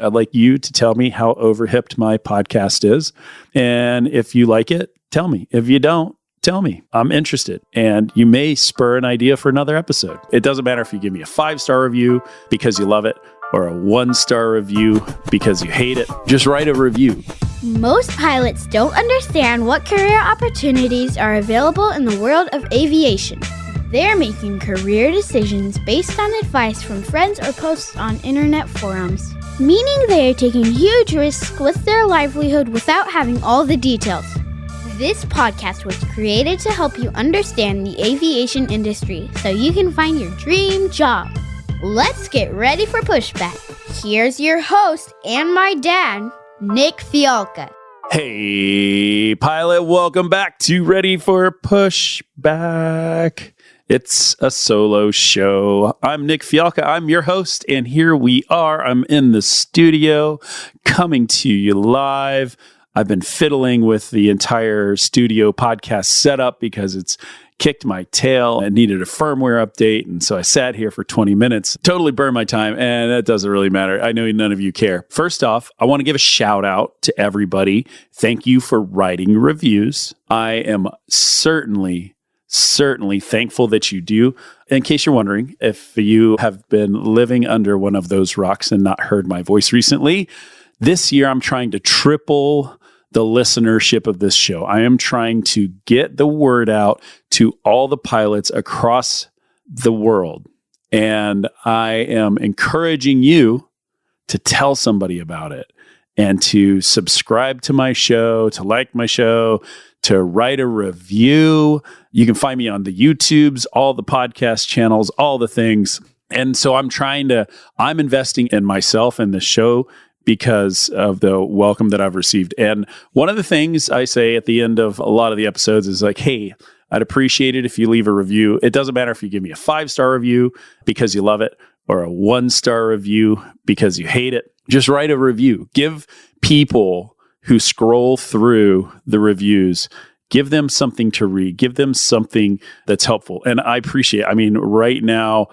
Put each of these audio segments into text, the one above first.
I'd like you to tell me how overhipped my podcast is. And if you like it, tell me. If you don't, tell me. I'm interested. And you may spur an idea for another episode. It doesn't matter if you give me a 5-star review because you love it or a 1-star review because you hate it. Just write a review. Most pilots don't understand what career opportunities are available in the world of aviation. They're making career decisions based on advice from friends or posts on internet forums, meaning they are taking huge risks with their livelihood without having all the details. This podcast was created to help you understand the aviation industry so you can find your dream job. Let's get ready for Pushback. Here's your host and my dad, Nick Fialka. Hey, pilot, welcome back to Ready for Pushback. It's a solo show. I'm Nick Fialka. I'm your host, and here we are. I'm in the studio, coming to you live. I've been fiddling with the entire studio podcast setup because it's kicked my tail and needed a firmware update. And so I sat here for 20 minutes, totally burned my time, and that doesn't really matter. I know none of you care. First off, I want to give a shout out to everybody. Thank you for writing reviews. I am certainly thankful that you do. In case you're wondering, if you have been living under one of those rocks and not heard my voice recently, this year I'm trying to triple the listenership of this show. I am trying to get the word out to all the pilots across the world. And I am encouraging you to tell somebody about it and to subscribe to my show, to like my show, to write a review. You can find me on the YouTubes, all the podcast channels, all the things. And so I'm investing in myself and the show because of the welcome that I've received. And one of the things I say at the end of a lot of the episodes is like, hey, I'd appreciate it if you leave a review. It doesn't matter if you give me a 5-star review because you love it or a 1-star review because you hate it. Just write a review. Give people who scroll through the reviews, give them something to read. Give them something that's helpful. And I appreciate it. I mean, right now,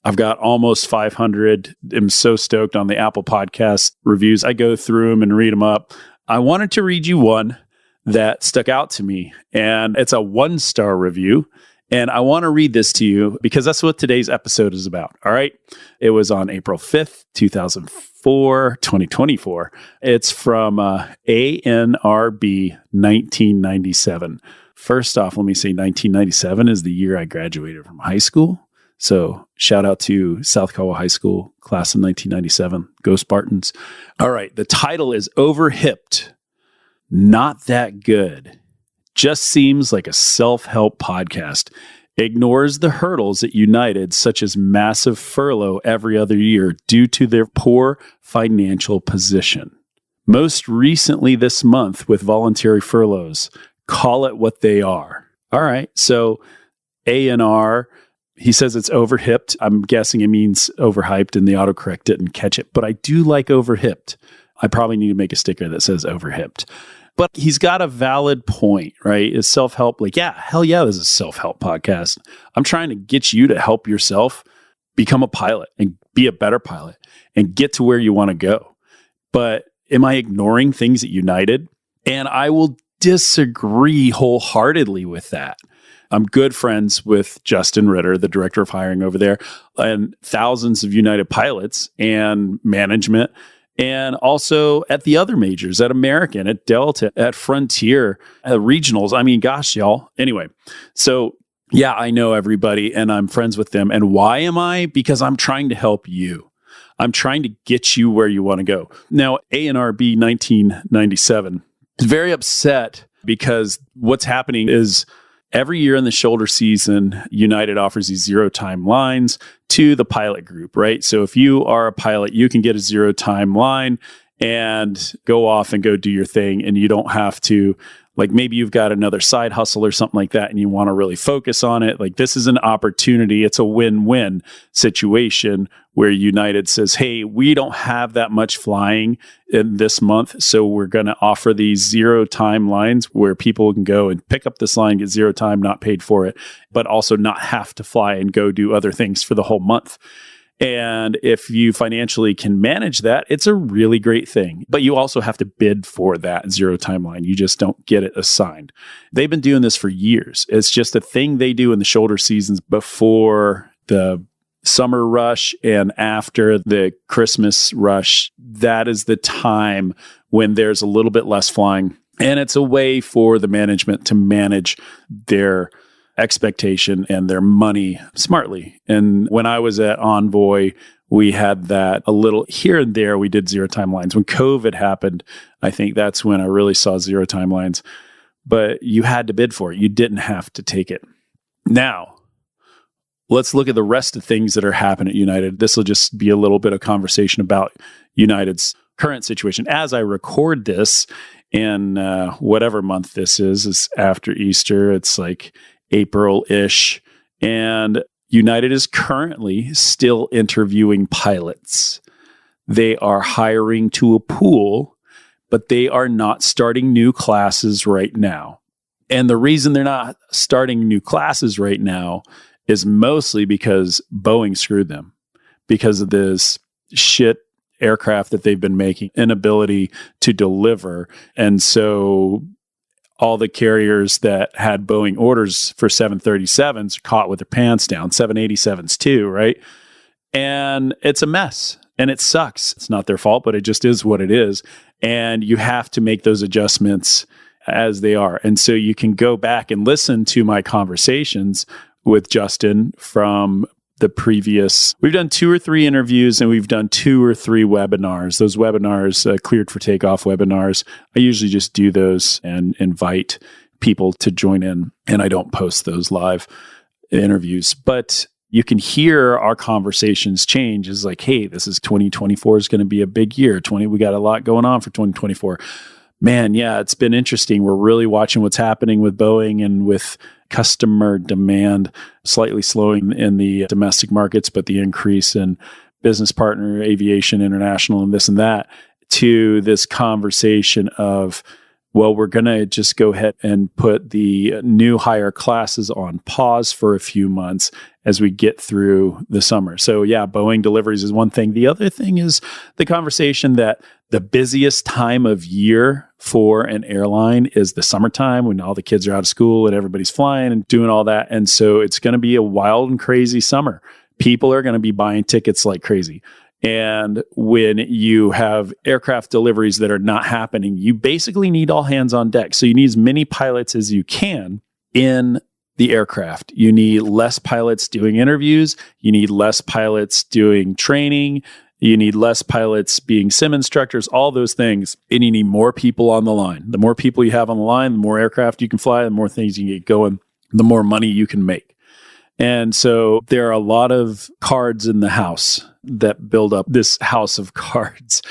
I've got almost 500. I'm so stoked on the Apple Podcast reviews. I go through them and read them up. I wanted to read you one that stuck out to me, and it's a 1-star review. And I want to read this to you because that's what today's episode is about. All right. It was on April 5th, 2024. It's from ANRB 1997. First off, let me say 1997 is the year I graduated from high school. So shout out to South Kawa High School, class of 1997. Go Spartans. All right. The title is Overhipped. Not that good. Just seems like a self-help podcast. Ignores the hurdles at United, such as massive furlough every other year due to their poor financial position. Most recently this month with voluntary furloughs. Call it what they are. All right. So ANR, he says it's overhipped. I'm guessing it means overhyped and the autocorrect didn't catch it, but I do like overhipped. I probably need to make a sticker that says overhipped. But he's got a valid point, right? Is self-help like, yeah, hell yeah, this is a self-help podcast. I'm trying to get you to help yourself become a pilot and be a better pilot and get to where you want to go. But am I ignoring things at United? And I will disagree wholeheartedly with that. I'm good friends with Justin Ritter, the director of hiring over there, and thousands of United pilots and management, and also at the other majors, at American, at Delta, at Frontier, at regionals. I mean, gosh, y'all. Anyway, so yeah, I know everybody and I'm friends with them. And why am I? Because I'm trying to help you. I'm trying to get you where you want to go. Now, ANRB 1997 is very upset because what's happening is every year in the shoulder season, United offers these 0-time lines to the pilot group, right? So if you are a pilot, you can get a 0-time line and go off and go do your thing. And you don't have to, like, maybe you've got another side hustle or something like that and you want to really focus on it. Like, this is an opportunity. It's a win-win situation where United says, hey, we don't have that much flying in this month, so we're going to offer these 0-time lines where people can go and pick up this line, get 0-time, not paid for it, but also not have to fly and go do other things for the whole month. And if you financially can manage that, it's a really great thing. But you also have to bid for that zero timeline. You just don't get it assigned. They've been doing this for years. It's just a thing they do in the shoulder seasons before the summer rush and after the Christmas rush. That is the time when there's a little bit less flying. And it's a way for the management to manage their expectation and their money smartly. And when I was at Envoy, we had that a little here and there. We did zero timelines. When COVID happened, I think that's when I really saw zero timelines. But you had to bid for it. You didn't have to take it. Now, let's look at the rest of things that are happening at United. This will just be a little bit of conversation about United's current situation. As I record this in whatever month this is after Easter. It's like April-ish. And United is currently still interviewing pilots. They are hiring to a pool, but they are not starting new classes right now. And the reason they're not starting new classes right now is mostly because Boeing screwed them because of this shit aircraft that they've been making, inability to deliver. And so all the carriers that had Boeing orders for 737s are caught with their pants down, 787s too, right? And it's a mess and it sucks. It's not their fault, but it just is what it is. And you have to make those adjustments as they are. And so you can go back and listen to my conversations with Justin from the previous, we've done 2 or 3 interviews and we've done 2 or 3 webinars. Those webinars, cleared for takeoff webinars, I usually just do those and invite people to join in, and I don't post those live interviews. But you can hear our conversations change. It's like, hey, this is 2024 is going to be a big year. We got a lot going on for 2024. Man, yeah, it's been interesting. We're really watching what's happening with Boeing and with customer demand slightly slowing in the domestic markets, but the increase in business partner, aviation, international, and this and that, to this conversation of, well, we're going to just go ahead and put the new hire classes on pause for a few months as we get through the summer. So yeah, Boeing deliveries is one thing. The other thing is the conversation that the busiest time of year for an airline is the summertime when all the kids are out of school and everybody's flying and doing all that. And so it's going to be a wild and crazy summer. People are going to be buying tickets like crazy. And when you have aircraft deliveries that are not happening, you basically need all hands on deck. So you need as many pilots as you can in the aircraft. You need less pilots doing interviews. You need less pilots doing training. You need less pilots being sim instructors, all those things. And you need more people on the line. The more people you have on the line, the more aircraft you can fly, the more things you can get going, the more money you can make. And so there are a lot of cards in the house that build up this house of cards.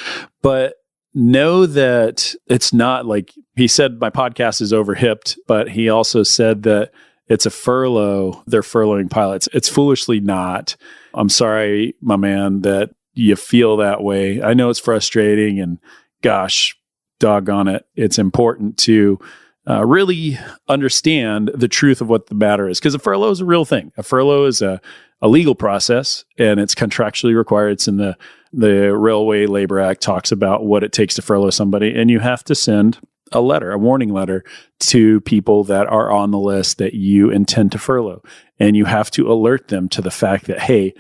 But know that it's not like, he said my podcast is overhipped, but he also said that it's a furlough. They're furloughing pilots. It's foolishly not. I'm sorry, my man, that you feel that way. I know it's frustrating, and gosh, doggone it, it's important to really understand the truth of what the matter is, because a furlough is a real thing. A furlough is a legal process, and it's contractually required. It's in the Railway Labor Act, talks about what it takes to furlough somebody, and you have to send a letter, a warning letter, to people that are on the list that you intend to furlough, and you have to alert them to the fact that, hey,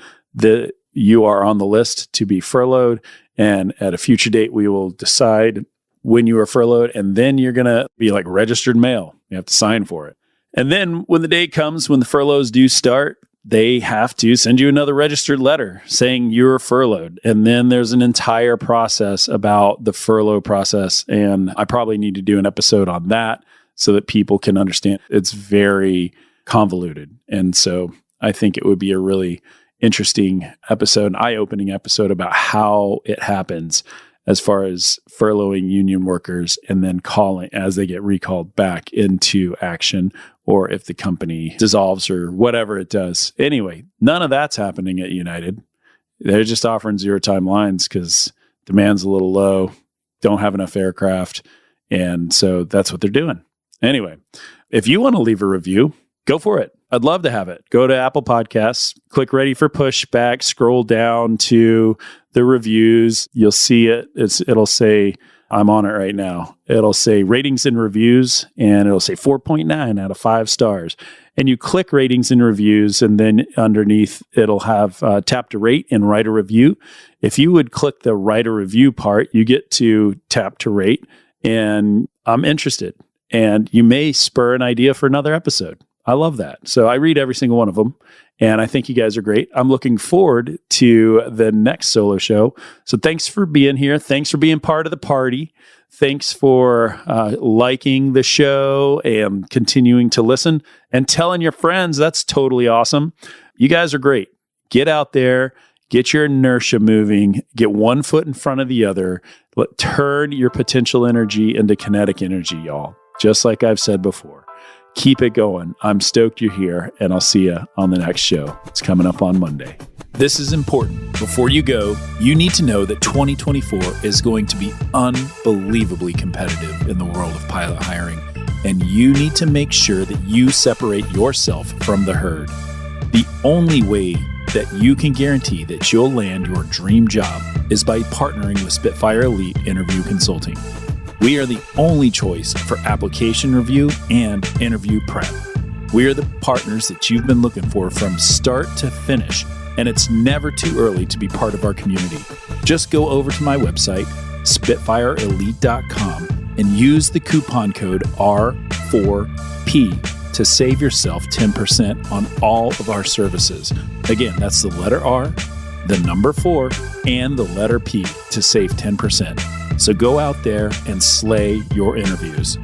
you are on the list to be furloughed, and at a future date, we will decide when you are furloughed, and then you're going to be like registered mail. You have to sign for it. And then when the day comes, when the furloughs do start, they have to send you another registered letter saying you're furloughed. And then there's an entire process about the furlough process. And I probably need to do an episode on that so that people can understand. It's very convoluted. And so I think it would be a really interesting episode, an eye-opening episode about how it happens as far as furloughing union workers and then calling as they get recalled back into action, or if the company dissolves or whatever it does. Anyway, none of that's happening at United. They're just offering zero time lines because demand's a little low, don't have enough aircraft. And so that's what they're doing. Anyway, if you want to leave a review, go for it. I'd love to have it. Go to Apple Podcasts, click ready for pushback, scroll down to the reviews. You'll see it. It'll say, I'm on it right now. It'll say ratings and reviews, and it'll say 4.9 out of 5 stars. And you click ratings and reviews, and then underneath it'll have tap to rate and write a review. If you would click the write a review part, you get to tap to rate, and I'm interested. And you may spur an idea for another episode. I love that. So I read every single one of them, and I think you guys are great. I'm looking forward to the next solo show. So thanks for being here. Thanks for being part of the party. Thanks for liking the show and continuing to listen and telling your friends. That's totally awesome. You guys are great. Get out there, get your inertia moving, get one foot in front of the other. Turn your potential energy into kinetic energy, y'all. Just like I've said before. Keep it going. I'm stoked you're here, and I'll see you on the next show. It's coming up on Monday. This is important. Before you go, you need to know that 2024 is going to be unbelievably competitive in the world of pilot hiring, and you need to make sure that you separate yourself from the herd. The only way that you can guarantee that you'll land your dream job is by partnering with Spitfire Elite Interview Consulting. We are the only choice for application review and interview prep. We are the partners that you've been looking for from start to finish, and it's never too early to be part of our community. Just go over to my website, spitfireelite.com, and use the coupon code R4P to save yourself 10% on all of our services. Again, that's the letter R, the number 4, and the letter P to save 10%. So go out there and slay your interviews.